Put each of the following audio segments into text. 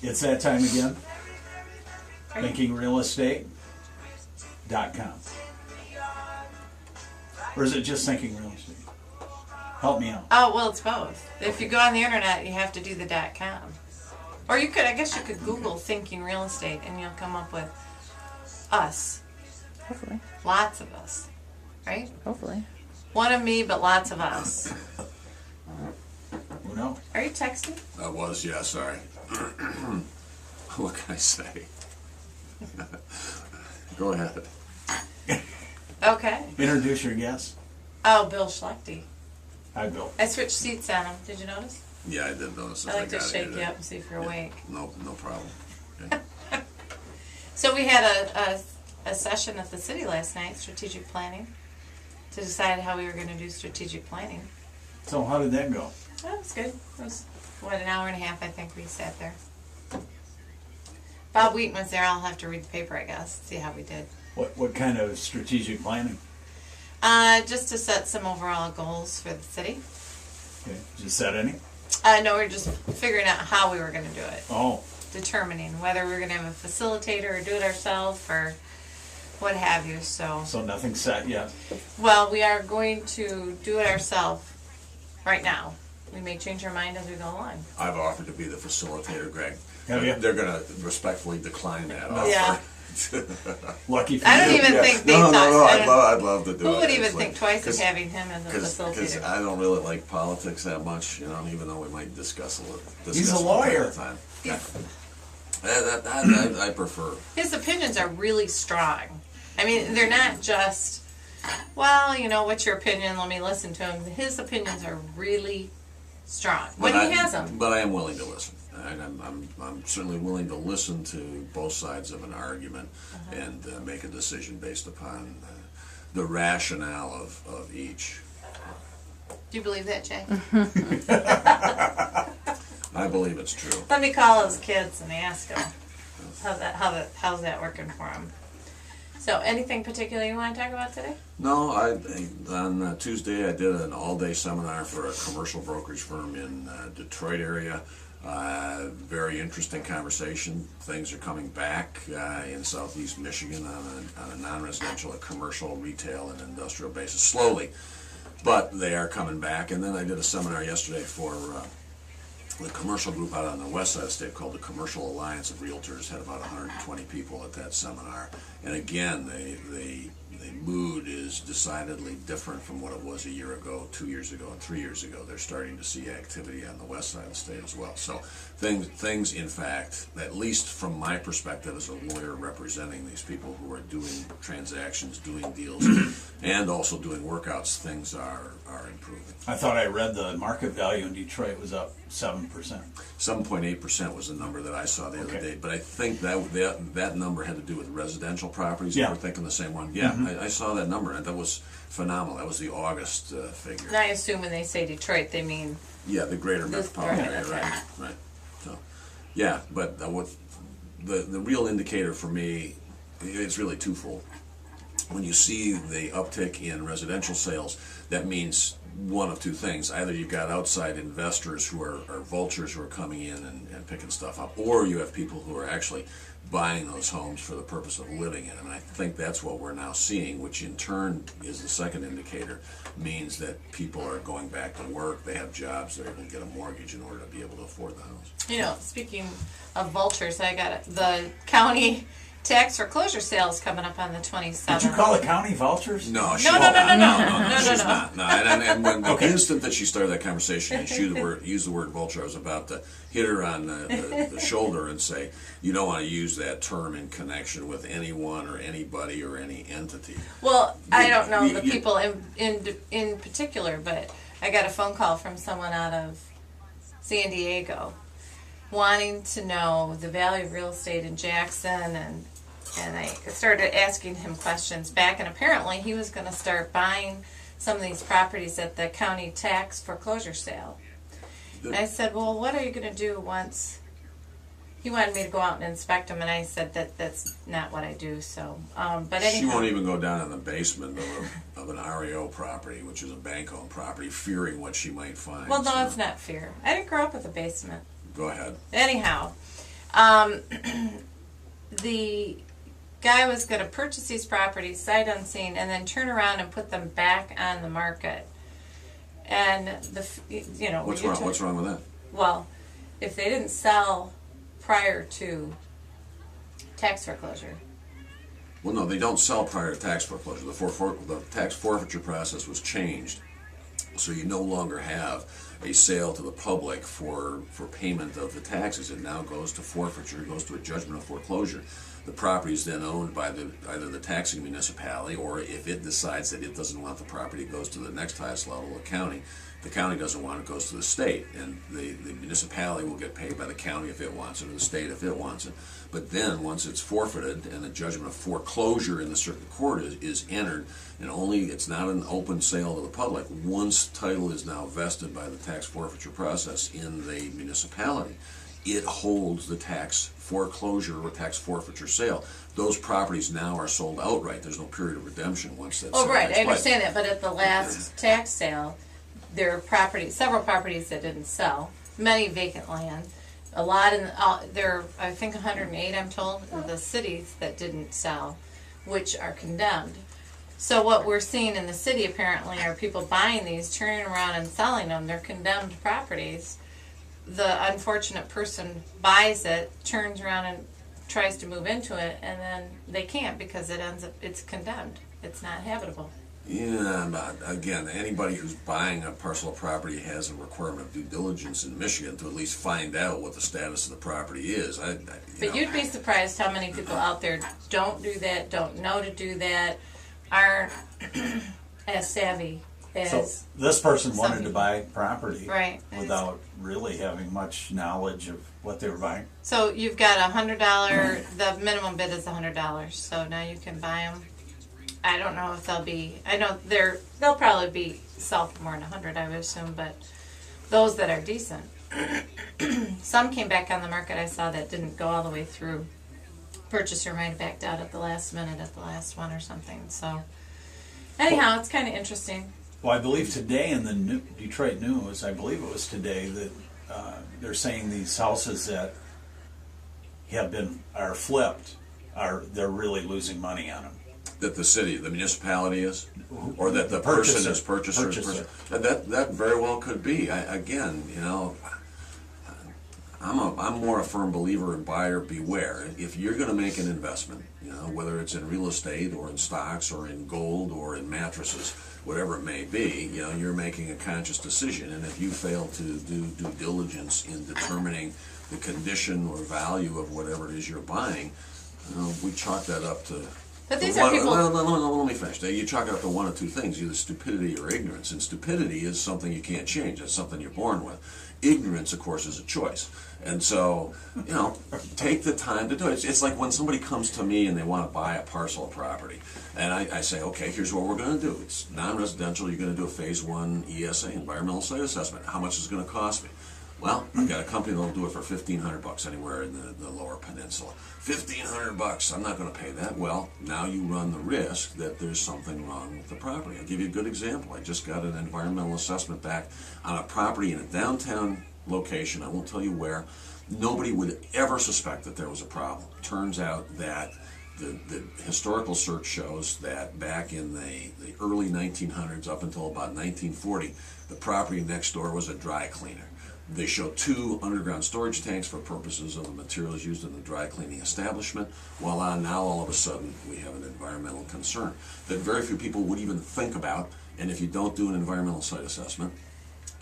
It's that time again. ThinkingRealEstate.com. Or is it just Thinking Real Estate? Help me out. Oh, well, it's both. If you go on the internet, you have to do the .com. Or you could, I guess you could Google Thinking Real Estate and you'll come up with us. Hopefully. Lots of us. Right? Hopefully. One of me, but lots of us. Who knows? Are you texting? I was, yeah, sorry. What can I say? Go ahead. Okay. Introduce your guest. Oh, Bill Schlechte. Hi, Bill. I switched seats on him. Did you notice? Yeah, I did notice. I like to got shake here. you up and see if you're awake. No problem. Okay. So we had a session at the city last night, strategic planning, to decide how we were going to do strategic planning. So how did that go? That was good. It was, an hour and a half, I think we sat there. Bob Wheaton was there. I'll have to read the paper, I guess, see how we did. What kind of strategic planning? Just to set some overall goals for the city. Okay. Did you set any? No, we were just figuring out how we were going to do it. Oh. Determining whether we were going to have a facilitator or do it ourselves or what have you. So Nothing set yet? well, we are going to do it ourselves right now. We may change our mind as we go along. I've offered to be the facilitator, Greg. Have you? They're going to respectfully decline that offer. Yeah. Lucky for I don't you. even think they No, thought. I'd love to do it. Who would even actually. think twice of 'Cause- having him as a Because facilitator? I don't really like politics that much, even though we might discuss a little. He's a discuss it lawyer. all the time. Yeah. I prefer. His opinions are really strong. I mean, they're not just, well, what's your opinion? Let me listen to him. His opinions are really strong when he has them. But I am willing to listen. I'm certainly willing to listen to both sides of an argument and make a decision based upon the rationale of each. Do you believe that, Jay? I believe it's true. Let me call those kids and ask them how's that working for them. So, anything particular you want to talk about today? No, on Tuesday I did an all-day seminar for a commercial brokerage firm in Detroit area. Very interesting conversation. Things are coming back in southeast Michigan on a non-residential, a commercial, retail, and industrial basis, slowly. But they are coming back. And then I did a seminar yesterday for the commercial group out on the west side of the state called the Commercial Alliance of Realtors. Had about 120 people at that seminar. And again, the mood is decidedly different from what it was a year ago, 2 years ago, and 3 years ago. They're starting to see activity on the west side of the state as well. So things, in fact, at least from my perspective as a lawyer representing these people who are doing transactions, doing deals, and also doing workouts, things are improving. I thought I read the market value in Detroit was up 7%. 7.8% was the number that I saw the other Okay. day, but I think that number had to do with residential properties. Yeah. We're thinking the same one. Yeah, I saw that number, and that was phenomenal. That was the August figure. And I assume when they say Detroit, they mean Yeah, the greater This- metropolitan right, area, okay. right. So, yeah, but what the real indicator for me, it's really twofold. When you see the uptick in residential sales, that means one of two things. Either you've got outside investors who are vultures who are coming in and picking stuff up, or you have people who are actually buying those homes for the purpose of living in them. And I think that's what we're now seeing, which in turn is the second indicator, means that people are going back to work, they have jobs, they're able to get a mortgage in order to be able to afford the house. Speaking of vultures, I got the county tax foreclosure sales coming up on the 27th. Did you call the county vultures? No, No, no, no, no, she's no. not. No, and when the Okay. instant that she started that conversation and she used the word vulture, I was about to hit her on the shoulder and say, you don't want to use that term in connection with anyone or anybody or any entity. Well, I don't know You- the people in particular, but I got a phone call from someone out of San Diego wanting to know the value of real estate in Jackson, and I started asking him questions back, and apparently he was going to start buying some of these properties at the county tax foreclosure sale. And I said, well, what are you going to do once? He wanted me to go out and inspect them, and I said that's not what I do. So, but anyhow, She won't even go down in the basement of an REO property, which is a bank-owned property, fearing what she might find. well, no, So, it's not fear. I didn't grow up with a basement. Go ahead. Anyhow, The guy was going to purchase these properties sight unseen and then turn around and put them back on the market. And What's wrong? What's wrong with that? Well, if they didn't sell prior to tax foreclosure. Well, no, they don't sell prior to tax foreclosure. The tax forfeiture process was changed, so you no longer have a sale to the public for payment of the taxes. It now goes to forfeiture. It goes to a judgment of foreclosure. The property is then owned by either the taxing municipality, or if it decides that it doesn't want the property, it goes to the next highest level, the county. The county doesn't want it, goes to the state, and the municipality will get paid by the county if it wants it, or the state if it wants it. But then, once it's forfeited and the judgment of foreclosure in the circuit court is entered, and it's not an open sale to the public, once title is now vested by the tax forfeiture process in the municipality, it holds the tax foreclosure or tax forfeiture sale. Those properties now are sold outright. There's no period of redemption once that's Oh, right, takes I place. understand that, but at the last tax sale, there are several properties that didn't sell, many vacant land, a lot there are, I think 108, I'm told, of the cities that didn't sell, which are condemned. So what we're seeing in the city apparently are people buying these, turning around and selling them. They're condemned properties. The unfortunate person buys it, turns around and tries to move into it, and then they can't because it's condemned. It's not habitable. Yeah, but again, anybody who's buying a parcel of property has a requirement of due diligence in Michigan to at least find out what the status of the property is. You'd be surprised how many people out there don't do that, don't know to do that, aren't as savvy as... So this person wanted to people. buy property Right. without really having much knowledge of what they were buying. So you've got $100, the minimum bid is $100, so now you can buy them. I don't know if I know they'll probably be sell for more than 100, I would assume, but those that are decent. Some came back on the market I saw that didn't go all the way through. Purchaser might have backed out at the last minute at the last one or something. So anyhow, it's kind of interesting. Well, I believe today in the Detroit News, I believe it was today, that they're saying these houses that are flipped, they're really losing money on them. That the municipality is, or that the person is purchaser. That very well could be. I'm more a firm believer in buyer beware. If you're going to make an investment, whether it's in real estate or in stocks or in gold or in mattresses, whatever it may be, you're making a conscious decision. And if you fail to do due diligence in determining the condition or value of whatever it is you're buying, we chalk that up to... But these are people... Let me finish. You chalk it up to one of two things, either stupidity or ignorance. And stupidity is something you can't change. It's something you're born with. Ignorance, of course, is a choice. And so, take the time to do it. It's like when somebody comes to me and they want to buy a parcel of property. And I say, okay, here's what we're going to do. It's non-residential. You're going to do a Phase 1 ESA, Environmental Site Assessment. How much is it going to cost me? Well, I've got a company that'll do it for $1,500 anywhere in the Lower Peninsula. $1,500, I'm not going to pay that. Well, now you run the risk that there's something wrong with the property. I'll give you a good example. I just got an environmental assessment back on a property in a downtown location. I won't tell you where. Nobody would ever suspect that there was a problem. Turns out that the historical search shows that back in the early 1900s up until about 1940, the property next door was a dry cleaner. They show 2 underground storage tanks for purposes of the materials used in the dry cleaning establishment. Voila, now all of a sudden we have an environmental concern that very few people would even think about. And if you don't do an environmental site assessment,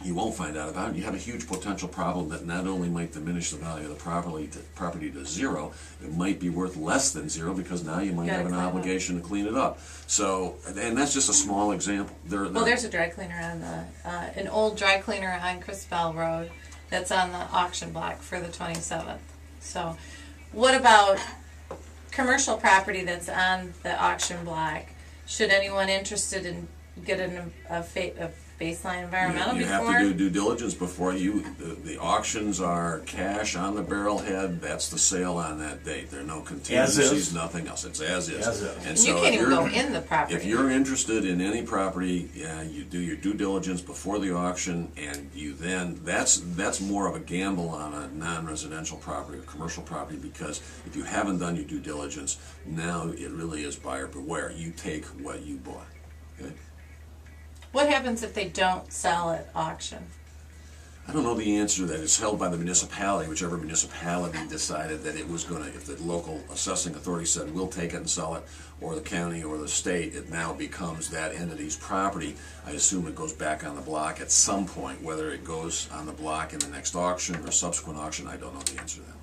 you won't find out about it. You have a huge potential problem that not only might diminish the value of the property to zero, it might be worth less than zero because now you might have an obligation to clean it up. So, and that's just a small example. There's a dry cleaner on an old dry cleaner on Chrisbell Road that's on the auction block for the 27th. So, what about commercial property that's on the auction block? Should anyone interested in getting a baseline environmental You have before. to do due diligence before the auctions are cash on the barrelhead. That's the sale on that date. There are no contingencies, nothing else. It's as is. As is. And And so you if can't even you're- go in the property. If you're interested in any property, you do your due diligence before the auction, and you then, that's more of a gamble on a non-residential property or commercial property, because if you haven't done your due diligence, now it really is buyer beware. You take what you bought. Okay? What happens if they don't sell at auction? I don't know the answer to that. It's held by the municipality, whichever municipality decided that it was going to, if the local assessing authority said, we'll take it and sell it, or the county or the state, it now becomes that entity's property. I assume it goes back on the block at some point. Whether it goes on the block in the next auction or subsequent auction, I don't know the answer to that.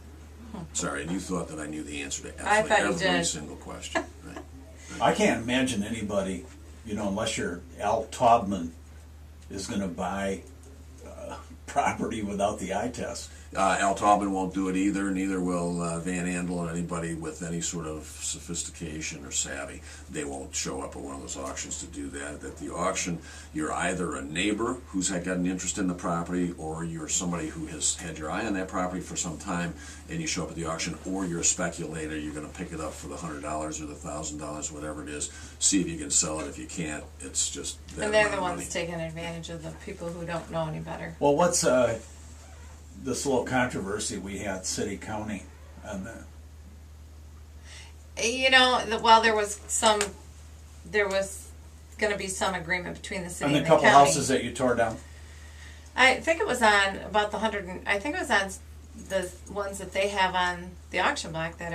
Sorry, and you thought that I knew the answer to I thought you absolutely every did. single question. Right. I can't imagine anybody, unless you're Al Taubman, is going to buy property without the eye test. Al Taubman won't do it either, neither will Van Andel or anybody with any sort of sophistication or savvy. They won't show up at one of those auctions to do that. At the auction, you're either a neighbor who's got an interest in the property, or you're somebody who has had your eye on that property for some time, and you show up at the auction, or you're a speculator. You're going to pick it up for the $100 or the $1,000, whatever it is. See if you can sell it. If you can't, it's just that And they're amount the of ones money. taking advantage of the people who don't know any better. Well, what's this little controversy we had city county on that? While there was going to be some agreement between the city On the and the couple county. houses that you tore down? I think it was on about the 100. I think it was on the ones that they have on the auction block that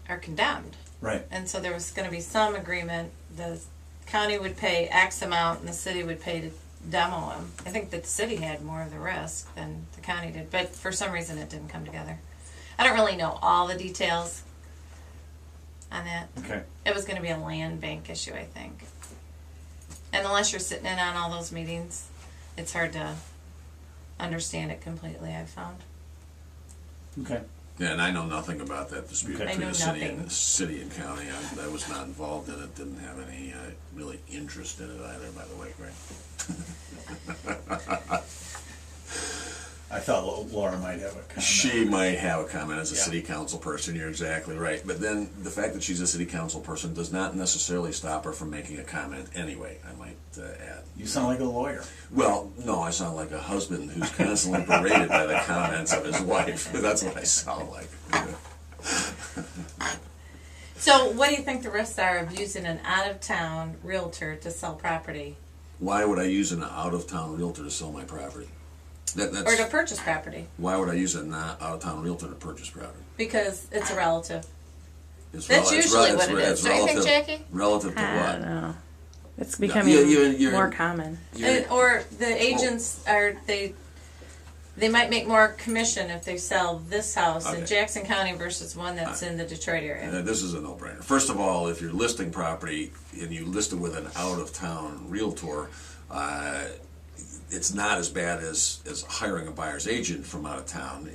are condemned. Right. And so there was going to be some agreement. The county would pay X amount, and the city would pay to demo them. I think that the city had more of the risk than the county did, but for some reason it didn't come together. I don't really know all the details on that. Okay. It was going to be a land bank issue, I think. And unless you're sitting in on all those meetings, it's hard to understand it completely, I've found. Okay. Yeah, and I know nothing about that dispute Okay. between I know the nothing. city and county. I was not involved in it. Didn't have any really interest in it either. By the way, Greg. I thought Laura might have a comment. She might have a comment as a Yeah. city council person. You're exactly right. But then the fact that she's a city council person does not necessarily stop her from making a comment anyway. I might add. You sound like a lawyer. Well, no, I sound like a husband who's constantly berated by the comments of his wife. That's what I sound like. So what do you think the risks are of using an out-of-town realtor to sell property Why would I use an out-of-town realtor to sell my property? That's, or to purchase property? why would I use an out-of-town realtor to purchase property? Because it's a relative. It's That's usually what it is. it's Don't you think, relative- Jackie? Relative to I what? don't know. It's becoming you're- more common. You're- Or the agents they might make more commission if they sell this house in Okay. Jackson County versus one that's in the Detroit area. This is a no-brainer. First of all, if you're listing property and you list it with an out-of-town realtor, it's not as bad as hiring a buyer's agent from out of town.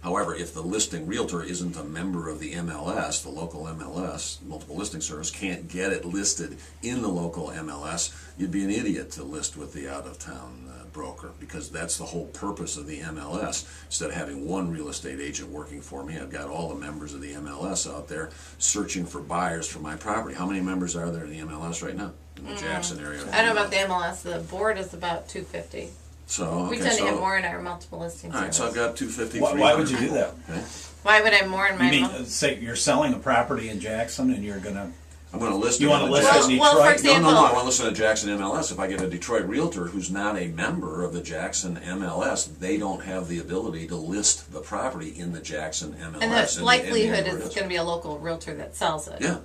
However, if the listing realtor isn't a member of the MLS, the local MLS, multiple listing service, can't get it listed in the local MLS, you'd be an idiot to list with the out-of-town broker, because that's the whole purpose of the MLS. Instead of having one real estate agent working for me, I've got all the members of the MLS out there searching for buyers for my property. How many members are there in the MLS right now in the Jackson area? I don't know about the MLS. The board is about 250. So We okay, tend to have so more in our multiple listing all right, so I've service. got 250. Why would you do that? Okay. Why would I have more in my? You mean, say you're selling a property in Jackson and you're gonna, I'm going to list. you it want on to the list it Jackson- in Well, for Detroit? example- No, I want to listen to Jackson MLS. If I get a Detroit realtor who's not a member of the Jackson MLS, they don't have the ability to list the property in the Jackson MLS. And the likelihood area is it's going to be a local realtor that sells it. Yeah.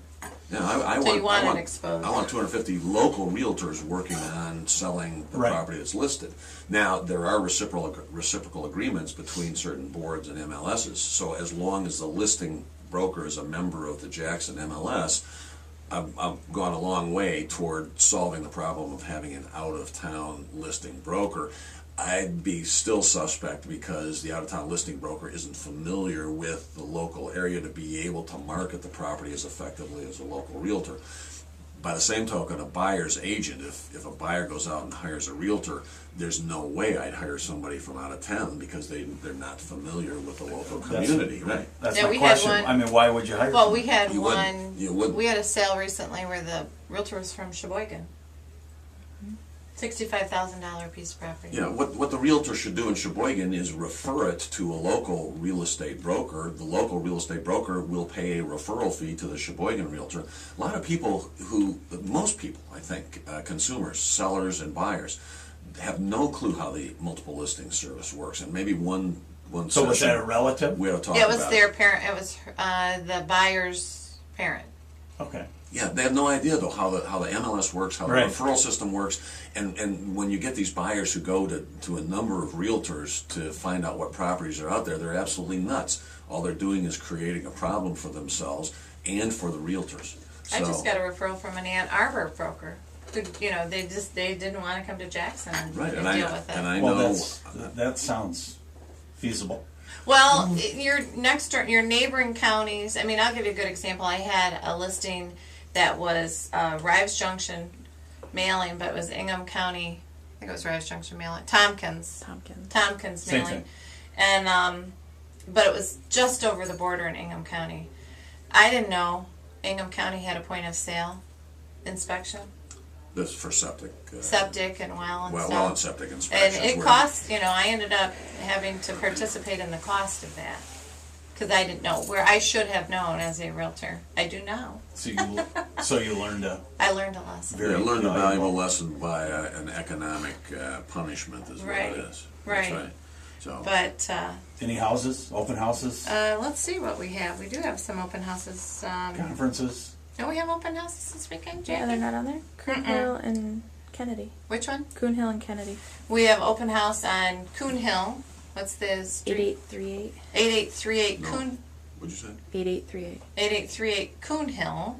Yeah, I So want, you want I it want, exposed. I want 250 local realtors working on selling the Right. property that's listed. Now, there are reciprocal agreements between certain boards and MLSs, so as long as the listing broker is a member of the Jackson MLS, I've gone a long way toward solving the problem of having an out-of-town listing broker. I'd be still suspect because the out-of-town listing broker isn't familiar with the local area to be able to market the property as effectively as a local realtor. by the same token, a buyer's agent, if a buyer goes out and hires a realtor, there's no way I'd hire somebody from out of town because they're not familiar with the local community, right? That's Yeah, my we had question. one- I mean, why would you hire? Well, somebody? we had You wouldn't. one. You wouldn't. We had a sale recently where the realtor was from Sheboygan. $65,000 piece of property. Yeah, what the realtor should do in Sheboygan is refer it to a local real estate broker. The local real estate broker will pay a referral fee to the Sheboygan realtor. A lot of people most people, I think, consumers, sellers and buyers, have no clue how the multiple listing service works. And maybe one So was session that a relative? we ought to talk Yeah, it was about their parent. It was the buyer's parent. Okay. Yeah, they have no idea though how the MLS works, how the Right. referral system works, and when you get these buyers who go to a number of realtors to find out what properties are out there, they're absolutely nuts. All they're doing is creating a problem for themselves and for the realtors. I just got a referral from an Ann Arbor broker. Who, they didn't want to come to Jackson and, right, and deal with it. and I Well, know that sounds feasible. Well, your your neighboring counties. I mean, I'll give you a good example. I had a listing that was Rives Junction mailing, but it was Ingham County. I think it was Rives Junction mailing. Tompkins Same mailing, thing. and but it was just over the border in Ingham County. I didn't know Ingham County had a point of sale inspection, this is for septic. septic and well and stuff. well and septic And inspections. it where- cost, I ended up having to participate in the cost of that because I didn't know where I should have known as a realtor. I do now. So you learned a I learned a lesson. very Yeah, learn the valuable- valuable lesson by an economic punishment is Right, what it is. right. That's right. So But Any houses, open houses, let's see what we have. We do have some open houses. conferences? Don't we have open houses this weekend, Yeah, Jackie? they're not on there. Coon Hill and Kennedy. Which one? Coon Hill and Kennedy. We have open house on Coon Hill. What's the street? 8838. 8838 No. Coon. what'd you say? 8838. 8838 Coon Hill.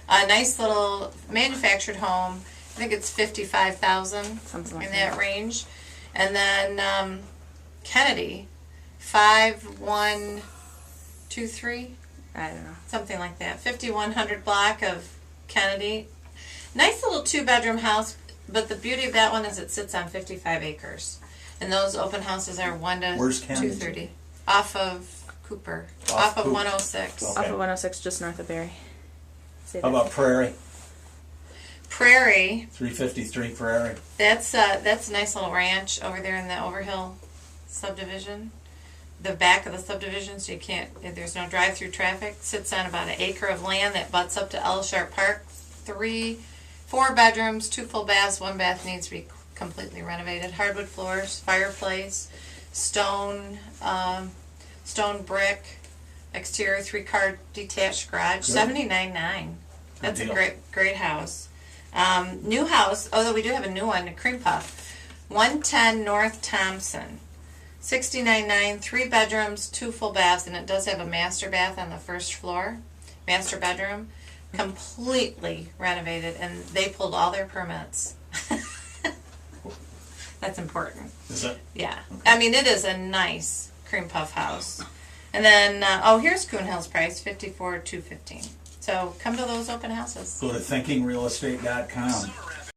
A nice little manufactured home. I think it's 55,000 Something like in that. that range. And then Kennedy, 5123, I don't know. something like that. 5100 block of Kennedy. Nice little 2-bedroom house, but the beauty of that one is it sits on 55 acres. And those open houses are 1 to Where's Kennedy? 230. Off of Cooper. Off Off of Cooper. 106. Okay. Off of 106, just north of Barry. Say How that. about Prairie? Prairie. 353 Prairie. That's a nice little ranch over there in the Overhill subdivision. The back of the subdivision, so there's no drive-through traffic. Sits on about an acre of land that butts up to Ellisharp Park. 4 bedrooms, 2 full baths. 1 bath needs to be completely renovated. Hardwood floors, fireplace, stone brick, exterior 3-car detached garage. Good. $79,900. That's a deal. great house. New house, although we do have a new one, a cream puff. 110 North Thompson. $69,900, 3 bedrooms, 2 full baths, and it does have a master bath on the first floor. Master bedroom. Completely renovated, and they pulled all their permits. That's important. Is it? Yeah. I mean, it is a nice cream puff house. And then, here's Coon Hill's price, $54,215. So come to those open houses. Go to thinkingrealestate.com.